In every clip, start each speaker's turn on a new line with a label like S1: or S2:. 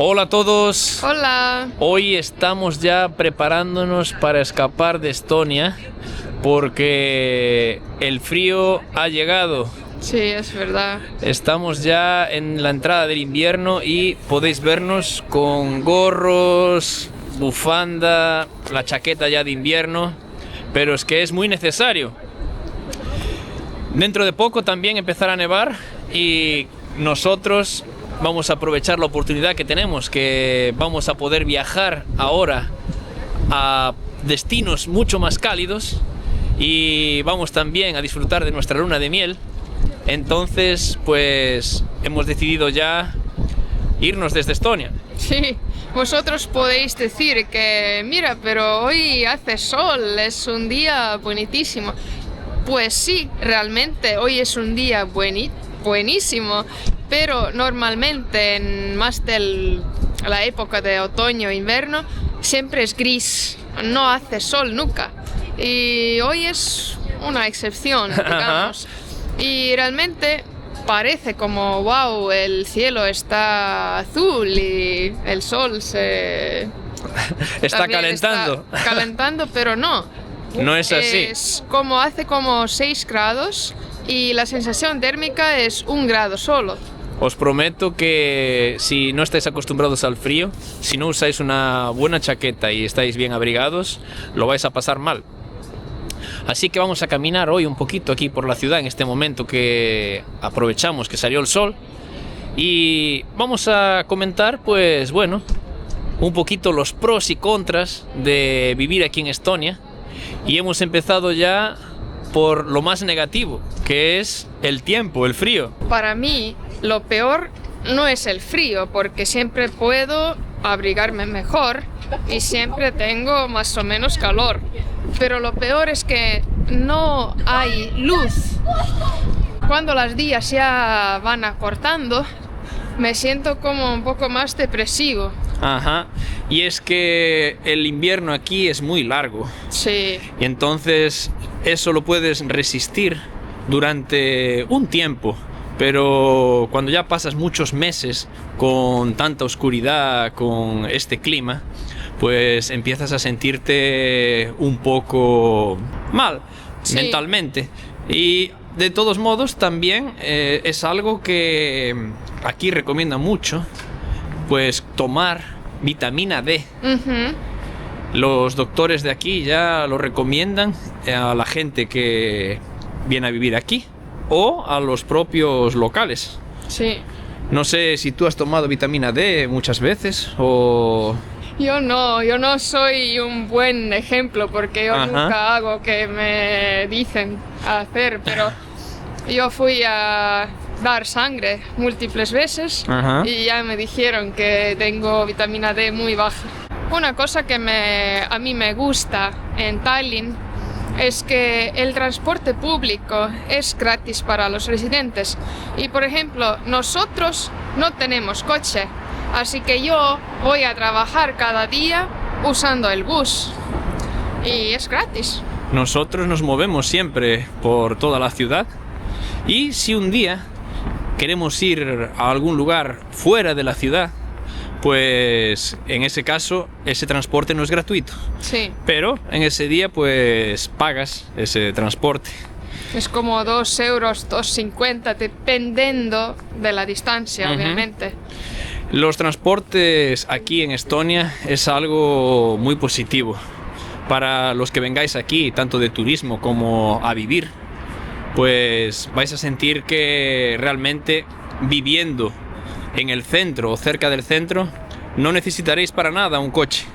S1: Hola a todos.
S2: Hola.
S1: Hoy estamos ya preparándonos para escapar de Estonia porque el frío ha llegado.
S2: Sí, es verdad.
S1: Estamos ya en la entrada del invierno y podéis vernos con gorros, bufanda, la chaqueta ya de invierno, pero es que es muy necesario. Dentro de poco también empezará a nevar y nosotros vamos a aprovechar la oportunidad que tenemos, que vamos a poder viajar ahora a destinos mucho más cálidos y vamos también a disfrutar de nuestra luna de miel. Entonces, pues hemos decidido ya irnos desde Estonia.
S2: Sí, vosotros podéis decir que, mira, pero hoy hace sol, es un día buenísimo. Pues sí, realmente hoy es un día buenísimo, pero normalmente en más de la época de otoño e invierno siempre es gris, no hace sol nunca. Y hoy es una excepción, digamos. Y realmente parece como, wow, el cielo está azul y el sol se...
S1: Está calentando.
S2: Está calentando, pero no.
S1: No es así.
S2: Es como hace como 6 grados y la sensación térmica es 1 grado solo.
S1: Os prometo que si no estáis acostumbrados al frío, si no usáis una buena chaqueta y estáis bien abrigados, lo vais a pasar mal. Así que vamos a caminar hoy un poquito aquí por la ciudad en este momento que aprovechamos que salió el sol y vamos a comentar, pues bueno, un poquito los pros y contras de vivir aquí en Estonia. Y hemos empezado ya por lo más negativo, que es el tiempo, el frío.
S2: Para mí, lo peor no es el frío, porque siempre puedo abrigarme mejor y siempre tengo más o menos calor. Pero lo peor es que no hay luz. Cuando los días ya van acortando, me siento como un poco más depresivo.
S1: Ajá, y es que el invierno aquí es muy largo.
S2: Sí.
S1: Y entonces eso lo puedes resistir durante un tiempo, pero cuando ya pasas muchos meses con tanta oscuridad, con este clima, pues empiezas a sentirte un poco mal, sí, mentalmente. Y de todos modos también es algo que aquí recomiendan mucho, pues tomar vitamina D. Los doctores de aquí ya lo recomiendan a la gente que viene a vivir aquí o a los propios locales.
S2: Sí.
S1: No sé si tú has tomado vitamina D muchas veces o...
S2: Yo no soy un buen ejemplo porque yo nunca hago que me dicen hacer, pero yo fui a dar sangre múltiples veces y ya me dijeron que tengo vitamina D muy baja. Una cosa que a mí me gusta en Tallinn es que el transporte público es gratis para los residentes y, por ejemplo, nosotros no tenemos coche, así que yo voy a trabajar cada día usando el bus y es gratis.
S1: Nosotros nos movemos siempre por toda la ciudad y si un día queremos ir a algún lugar fuera de la ciudad, pues en ese caso ese transporte no es gratuito.
S2: Sí.
S1: Pero en ese día pues pagas ese transporte.
S2: Es como 2 euros, 2,50 dependiendo de la distancia, obviamente.
S1: Los transportes aquí en Estonia es algo muy positivo para los que vengáis aquí, tanto de turismo como a vivir. Pues vais a sentir que realmente viviendo en el centro o cerca del centro no necesitaréis para nada un coche.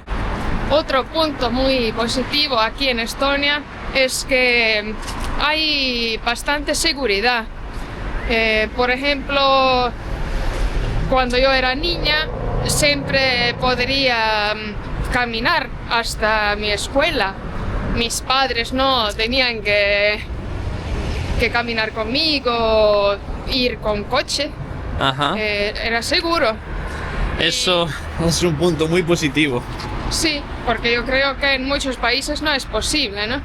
S2: Otro punto muy positivo aquí en Estonia es que hay bastante seguridad. Por ejemplo, cuando yo era niña siempre podría caminar hasta mi escuela. Mis padres no tenían que caminar conmigo, ir con coche. Era seguro.
S1: Eso es un punto muy positivo.
S2: Sí, porque yo creo que en muchos países no es posible, ¿no?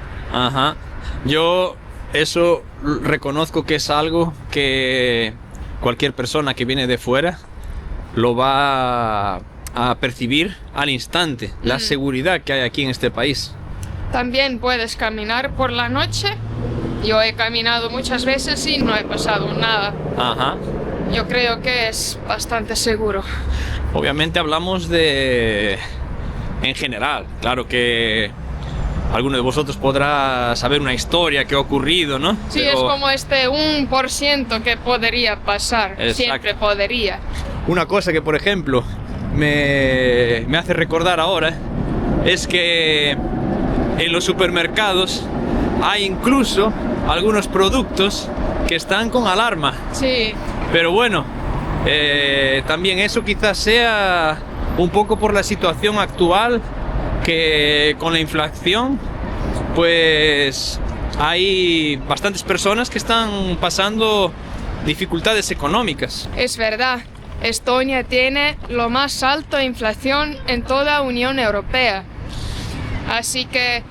S1: Yo eso reconozco que es algo que cualquier persona que viene de fuera lo va a percibir al instante, la seguridad que hay aquí en este país.
S2: También puedes caminar por la noche. Yo he caminado muchas veces y no he pasado nada.
S1: Ajá.
S2: Yo creo que es bastante seguro.
S1: Obviamente hablamos de... en general. Claro que alguno de vosotros podrá saber una historia que ha ocurrido, ¿no?
S2: Sí,
S1: pero...
S2: es como este 1% que podría pasar.
S1: Exacto.
S2: Siempre podría.
S1: Una cosa que, por ejemplo, me hace recordar ahora es que en los supermercados hay incluso algunos productos que están con alarma.
S2: Sí.
S1: Pero bueno, también eso quizás sea un poco por la situación actual, que con la inflación pues hay bastantes personas que están pasando dificultades económicas.
S2: Es verdad. Estonia tiene lo más alto de inflación en toda Unión Europea. Así que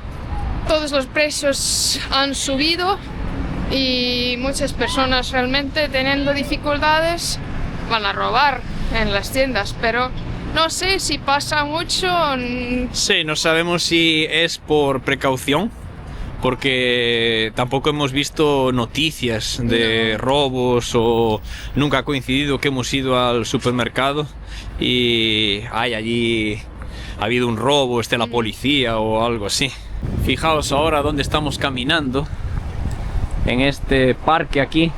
S2: todos los precios han subido y muchas personas realmente teniendo dificultades van a robar en las tiendas, pero no sé si pasa mucho.
S1: Sí, no sabemos si es por precaución, porque tampoco hemos visto noticias de robos, o nunca ha coincidido que hemos ido al supermercado y allí ha habido un robo, esté la policía o algo así. Fijaos ahora dónde estamos caminando, en este parque aquí,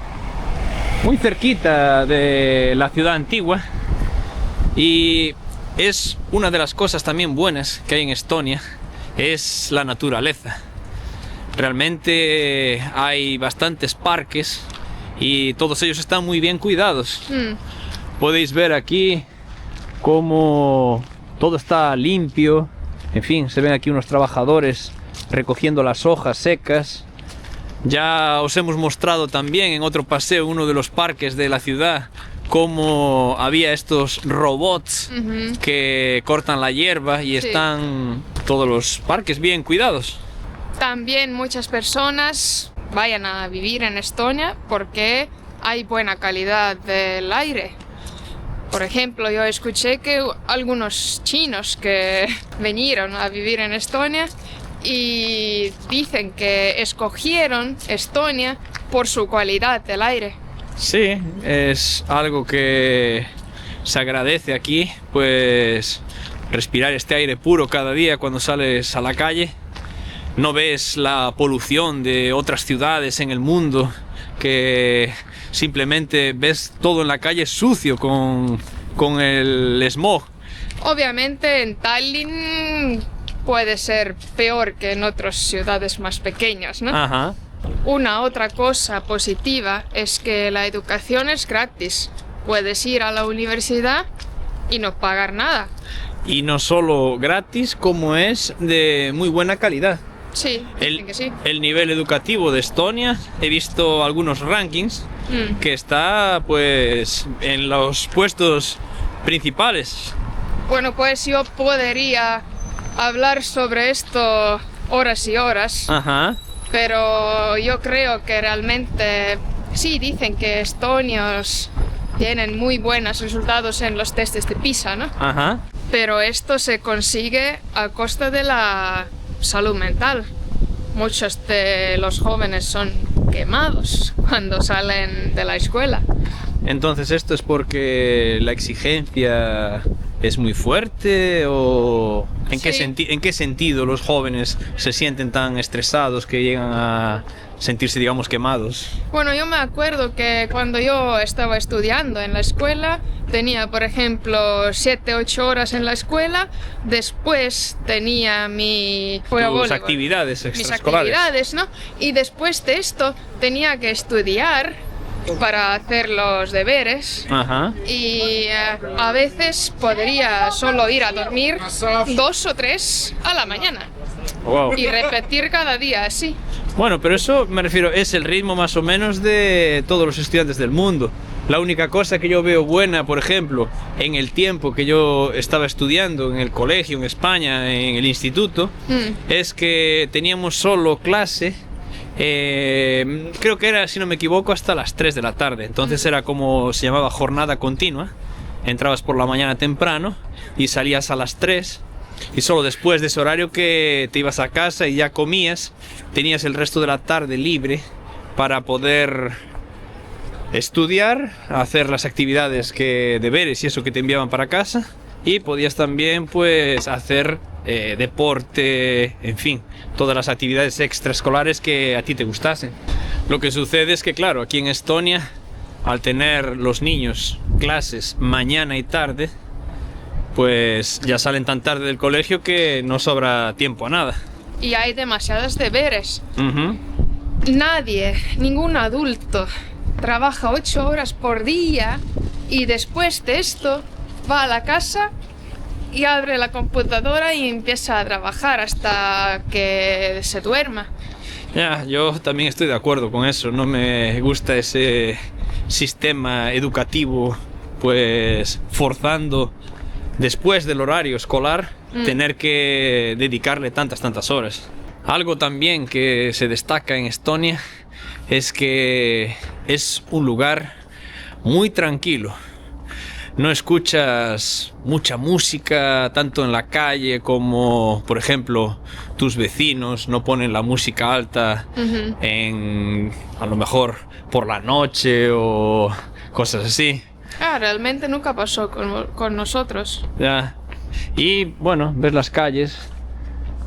S1: muy cerquita de la ciudad antigua, y es una de las cosas también buenas que hay en Estonia, es la naturaleza. Realmente hay bastantes parques y todos ellos están muy bien cuidados. Podéis ver aquí cómo todo está limpio. En fin, se ven aquí unos trabajadores recogiendo las hojas secas. Ya os hemos mostrado también en otro paseo, en uno de los parques de la ciudad, cómo había estos robots que cortan la hierba y están todos los parques bien cuidados.
S2: También muchas personas vayan a vivir en Estonia porque hay buena calidad del aire. Por ejemplo, yo escuché que algunos chinos que vinieron a vivir en Estonia y dicen que escogieron Estonia por su calidad del aire.
S1: Sí, es algo que se agradece aquí, pues respirar este aire puro cada día cuando sales a la calle. No ves la polución de otras ciudades en el mundo, que simplemente ves todo en la calle sucio con el smog.
S2: Obviamente en Tallinn puede ser peor que en otras ciudades más pequeñas, ¿no?
S1: Ajá.
S2: Una otra cosa positiva es que la educación es gratis. Puedes ir a la universidad y no pagar nada.
S1: Y no solo gratis, como es de muy buena calidad.
S2: Sí, dicen que sí.
S1: El nivel educativo de Estonia, he visto algunos rankings que está pues en los puestos principales.
S2: Bueno, pues yo podría hablar sobre esto horas y horas.
S1: Ajá.
S2: Pero yo creo que realmente sí dicen que estonios tienen muy buenos resultados en los testes de PISA, ¿no?
S1: Ajá.
S2: Pero esto se consigue a costa de la salud mental. Muchos de los jóvenes son quemados cuando salen de la escuela.
S1: Entonces, ¿esto es porque la exigencia es muy fuerte o en qué sentido los jóvenes se sienten tan estresados que llegan a sentirse, digamos, quemados?
S2: Bueno, yo me acuerdo que cuando yo estaba estudiando en la escuela tenía, por ejemplo, 7-8 horas en la escuela, después tenía mis
S1: actividades extraescolares.
S2: Mis actividades, ¿no? Y después de esto tenía que estudiar para hacer los deberes.
S1: Ajá.
S2: Y a veces podría solo ir a dormir 2 o 3 a la mañana.
S1: Wow.
S2: Y repetir cada día así.
S1: Bueno, pero eso, me refiero, es el ritmo más o menos de todos los estudiantes del mundo. La única cosa que yo veo buena, por ejemplo, en el tiempo que yo estaba estudiando en el colegio, en España, en el instituto, es que teníamos solo clase. Creo que era, si no me equivoco, hasta las 3 de la tarde. Entonces era como se llamaba jornada continua. entrabas por la mañana temprano y salías a las 3, y solo después de ese horario que te ibas a casa y ya comías, tenías el resto de la tarde libre para poder estudiar, hacer las actividades, deberes y eso que te enviaban para casa, y podías también pues hacer deporte, en fin, todas las actividades extraescolares que a ti te gustasen. Lo que sucede es que, claro, aquí en Estonia, al tener los niños clases mañana y tarde, pues ya salen tan tarde del colegio que no sobra tiempo a nada.
S2: Y hay demasiados deberes. Nadie, ningún adulto, trabaja 8 horas por día y después de esto va a la casa y abre la computadora y empieza a trabajar hasta que se duerma.
S1: Ya, yo también estoy de acuerdo con eso. No me gusta ese sistema educativo, pues forzando después del horario escolar tener que dedicarle tantas horas. Algo también que se destaca en Estonia es que es un lugar muy tranquilo. No escuchas mucha música, tanto en la calle como, por ejemplo, tus vecinos no ponen la música alta a lo mejor por la noche o cosas así.
S2: Realmente nunca pasó con nosotros.
S1: Ya. Y bueno, ves las calles,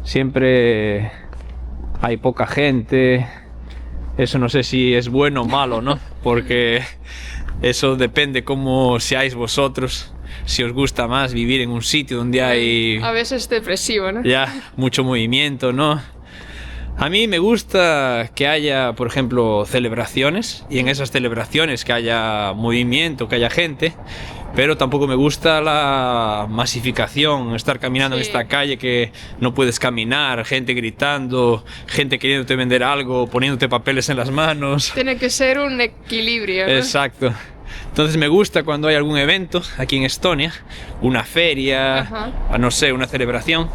S1: siempre hay poca gente. Eso no sé si es bueno o malo, ¿no? Porque eso depende cómo seáis vosotros. Si os gusta más vivir en un sitio donde hay...
S2: A veces depresivo, ¿no?
S1: Ya, mucho movimiento, ¿no? A mí me gusta que haya, por ejemplo, celebraciones, y en esas celebraciones que haya movimiento, que haya gente, pero tampoco me gusta la masificación, estar caminando en esta calle que no puedes caminar, gente gritando, gente queriéndote vender algo, poniéndote papeles en las manos.
S2: Tiene que ser un equilibrio, ¿no?
S1: Exacto. Entonces me gusta cuando hay algún evento aquí en Estonia, una feria, no sé, una celebración,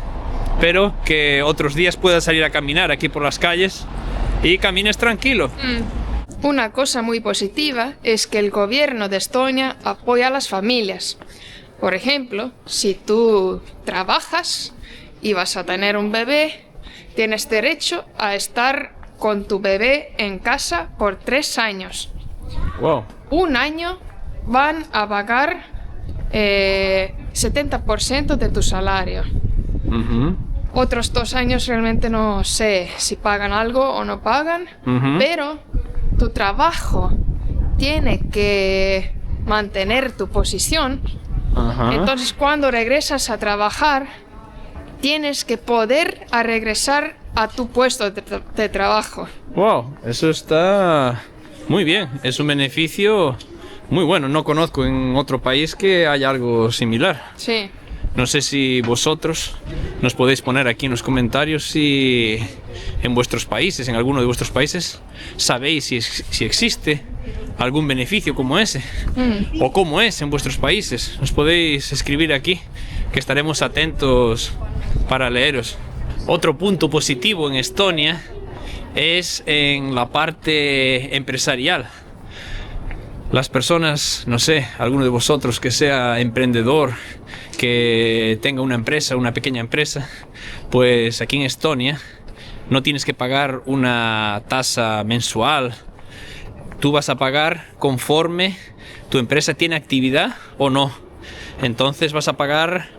S1: pero que otros días puedas salir a caminar aquí por las calles y camines tranquilo.
S2: Una cosa muy positiva es que el gobierno de Estonia apoya a las familias. Por ejemplo, si tú trabajas y vas a tener un bebé, tienes derecho a estar con tu bebé en casa por 3 años.
S1: Wow.
S2: Un año van a pagar 70% de tu salario. Otros 2 años realmente no sé si pagan algo o no pagan, pero tu trabajo tiene que mantener tu posición. Entonces cuando regresas a trabajar, tienes que poder regresar a tu puesto de trabajo.
S1: Wow, eso está muy bien. Es un beneficio muy bueno. No conozco en otro país que haya algo similar.
S2: Sí.
S1: No sé si vosotros nos podéis poner aquí en los comentarios si en vuestros países, en alguno de vuestros países, sabéis si existe algún beneficio como ese o cómo es en vuestros países. Nos podéis escribir aquí, que estaremos atentos para leeros. Otro punto positivo en Estonia es en la parte empresarial. Las personas, no sé, alguno de vosotros que sea emprendedor, que tenga una empresa, una pequeña empresa, pues aquí en Estonia no tienes que pagar una tasa mensual. Tú vas a pagar conforme tu empresa tiene actividad o no. Entonces vas a pagar,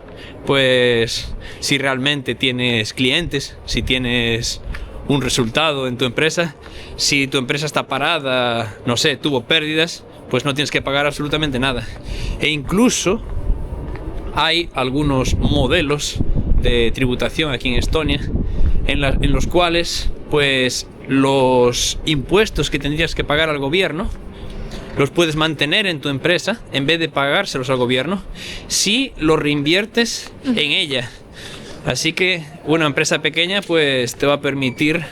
S1: pues, si realmente tienes clientes, si tienes un resultado en tu empresa. Si tu empresa está parada, no sé, tuvo pérdidas, pues no tienes que pagar absolutamente nada. E incluso hay algunos modelos de tributación aquí en Estonia en los cuales, pues, los impuestos que tendrías que pagar al gobierno los puedes mantener en tu empresa en vez de pagárselos al gobierno si los reinviertes en ella. Así que una empresa pequeña, pues, te va a permitir,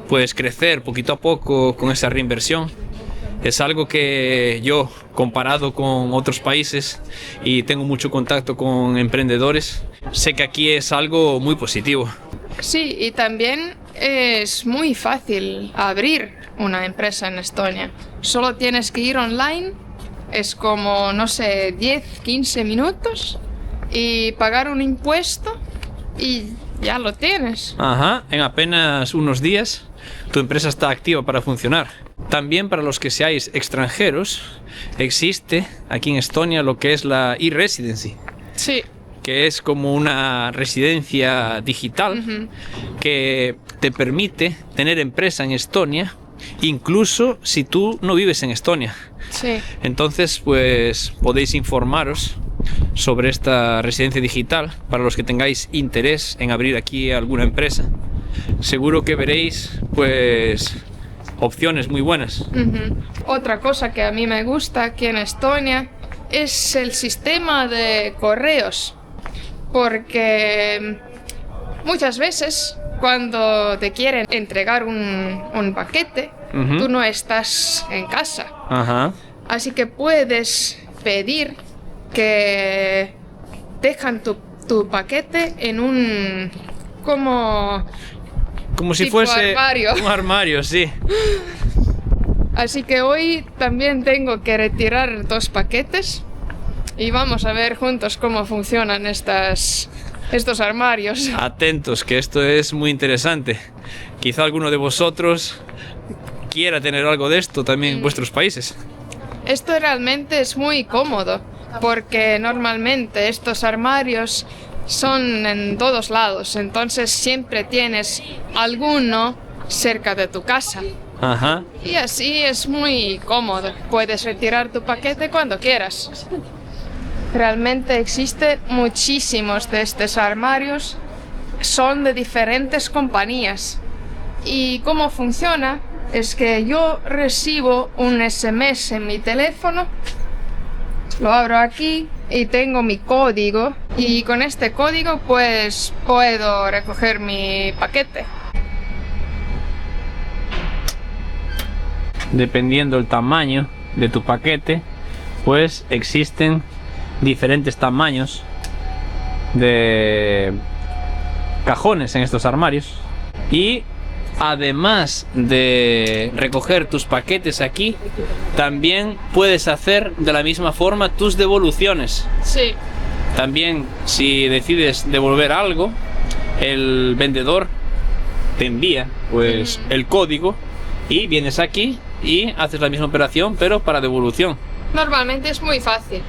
S1: pues, crecer poquito a poco con esa reinversión. Es algo que yo, comparado con otros países, y tengo mucho contacto con emprendedores, sé que aquí es algo muy positivo.
S2: Sí, y también es muy fácil abrir una empresa en Estonia. Solo tienes que ir online es como, no sé, 10, 15 minutos y pagar un impuesto y ya lo tienes.
S1: Ajá, en apenas unos días tu empresa está activa para funcionar. También para los que seáis extranjeros, existe aquí en Estonia lo que es la e-residency.
S2: Sí.
S1: Que es como una residencia digital que te permite tener empresa en Estonia, incluso si tú no vives en Estonia.
S2: Sí.
S1: Entonces, pues podéis informaros sobre esta residencia digital para los que tengáis interés en abrir aquí alguna empresa. Seguro que veréis, pues, opciones muy buenas.
S2: Otra cosa que a mí me gusta aquí en Estonia es el sistema de correos. Porque muchas veces cuando te quieren entregar un paquete, tú no estás en casa. Así que puedes pedir que dejan tu paquete en un como
S1: si fuese
S2: armario.
S1: Un armario, sí.
S2: Así que hoy también tengo que retirar 2 paquetes. Y vamos a ver juntos cómo funcionan estos armarios.
S1: Atentos, que esto es muy interesante. Quizá alguno de vosotros quiera tener algo de esto también en vuestros países.
S2: Esto realmente es muy cómodo, porque normalmente estos armarios son en todos lados, entonces siempre tienes alguno cerca de tu casa. Y así es muy cómodo. Puedes retirar tu paquete cuando quieras. Realmente existen muchísimos de estos armarios, son de diferentes compañías. Y cómo funciona es que yo recibo un SMS en mi teléfono, lo abro aquí y tengo mi código, y con este código pues puedo recoger mi paquete.
S1: Dependiendo del tamaño de tu paquete, pues existen diferentes tamaños de cajones en estos armarios. Y además de recoger tus paquetes aquí, también puedes hacer de la misma forma tus devoluciones.
S2: Sí.
S1: También, si decides devolver algo, el vendedor te envía pues el código y vienes aquí y haces la misma operación, pero para devolución.
S2: Normalmente es muy fácil.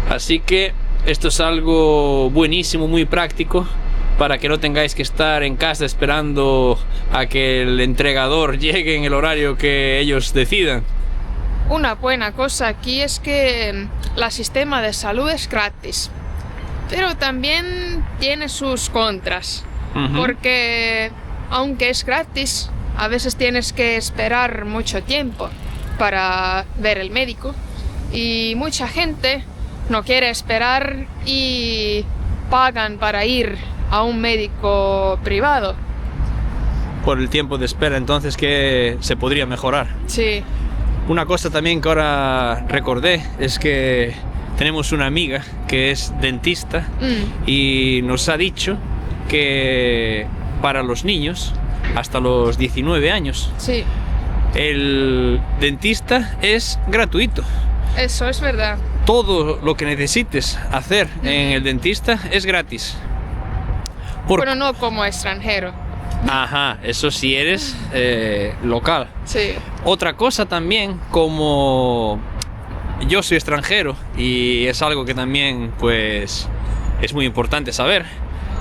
S1: Así que esto es algo buenísimo, muy práctico, para que no tengáis que estar en casa esperando a que el entregador llegue en el horario que ellos decidan.
S2: Una buena cosa aquí es que el sistema de salud es gratis, pero también tiene sus contras, porque aunque es gratis, a veces tienes que esperar mucho tiempo para ver el médico, y mucha gente no quiere esperar y pagan para ir a un médico privado.
S1: Por el tiempo de espera, entonces, que se podría mejorar.
S2: Sí.
S1: Una cosa también que ahora recordé es que tenemos una amiga que es dentista y nos ha dicho que para los niños hasta los 19 años
S2: sí,
S1: el dentista es gratuito.
S2: Eso es verdad.
S1: Todo lo que necesites hacer en el dentista es gratis.
S2: Pero no como extranjero.
S1: Ajá, eso si eres local.
S2: Sí.
S1: Otra cosa también, como yo soy extranjero y es algo que también pues es muy importante saber,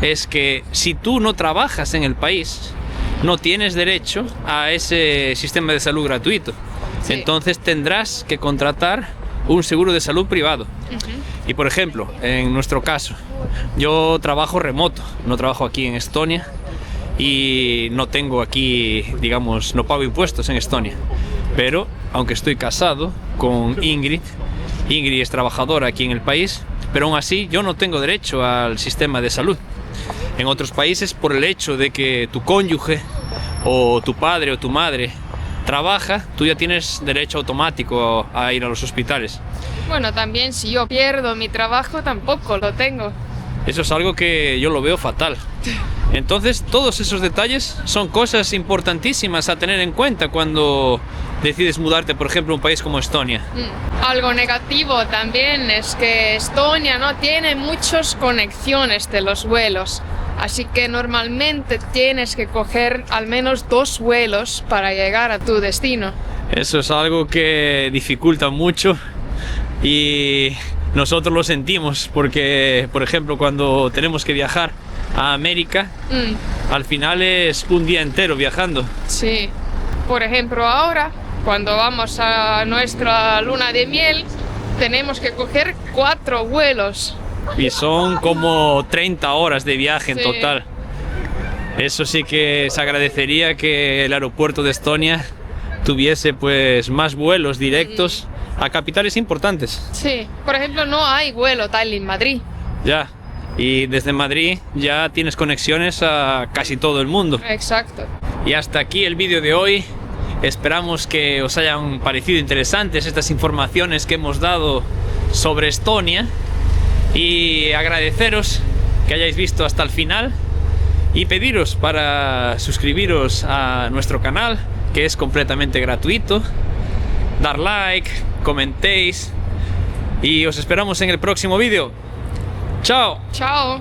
S1: es que si tú no trabajas en el país, no tienes derecho a ese sistema de salud gratuito.
S2: Sí.
S1: Entonces tendrás que contratar un seguro de salud privado. Y por ejemplo, en nuestro caso, yo trabajo remoto, no trabajo aquí en Estonia y no tengo aquí, digamos, no pago impuestos en Estonia. Pero aunque estoy casado con Ingrid es trabajadora aquí en el país, pero aún así yo no tengo derecho al sistema de salud. En otros países, por el hecho de que tu cónyuge o tu padre o tu madre trabaja, tú ya tienes derecho automático a ir a los hospitales.
S2: Bueno, también si yo pierdo mi trabajo tampoco lo tengo.
S1: Eso es algo que yo lo veo fatal. Entonces, todos esos detalles son cosas importantísimas a tener en cuenta cuando decides mudarte, por ejemplo, a un país como Estonia?
S2: Algo negativo también es que Estonia no tiene muchas conexiones de los vuelos, así que normalmente tienes que coger al menos 2 vuelos para llegar a tu destino.
S1: Eso es algo que dificulta mucho y nosotros lo sentimos porque, por ejemplo, cuando tenemos que viajar a América, al final es un día entero viajando.
S2: Sí, por ejemplo ahora, cuando vamos a nuestra luna de miel, tenemos que coger 4 vuelos.
S1: Y son como 30 horas de viaje en total. Eso sí que se agradecería que el aeropuerto de Estonia tuviese pues más vuelos directos a capitales importantes.
S2: Sí, por ejemplo no hay vuelo Tallinn-Madrid.
S1: Ya, y desde Madrid ya tienes conexiones a casi todo el mundo.
S2: Exacto.
S1: Y hasta aquí el vídeo de hoy. Esperamos que os hayan parecido interesantes estas informaciones que hemos dado sobre Estonia y agradeceros que hayáis visto hasta el final y pediros para suscribiros a nuestro canal, que es completamente gratuito, dar like, comentéis y os esperamos en el próximo vídeo. ¡Chao!
S2: ¡Chao!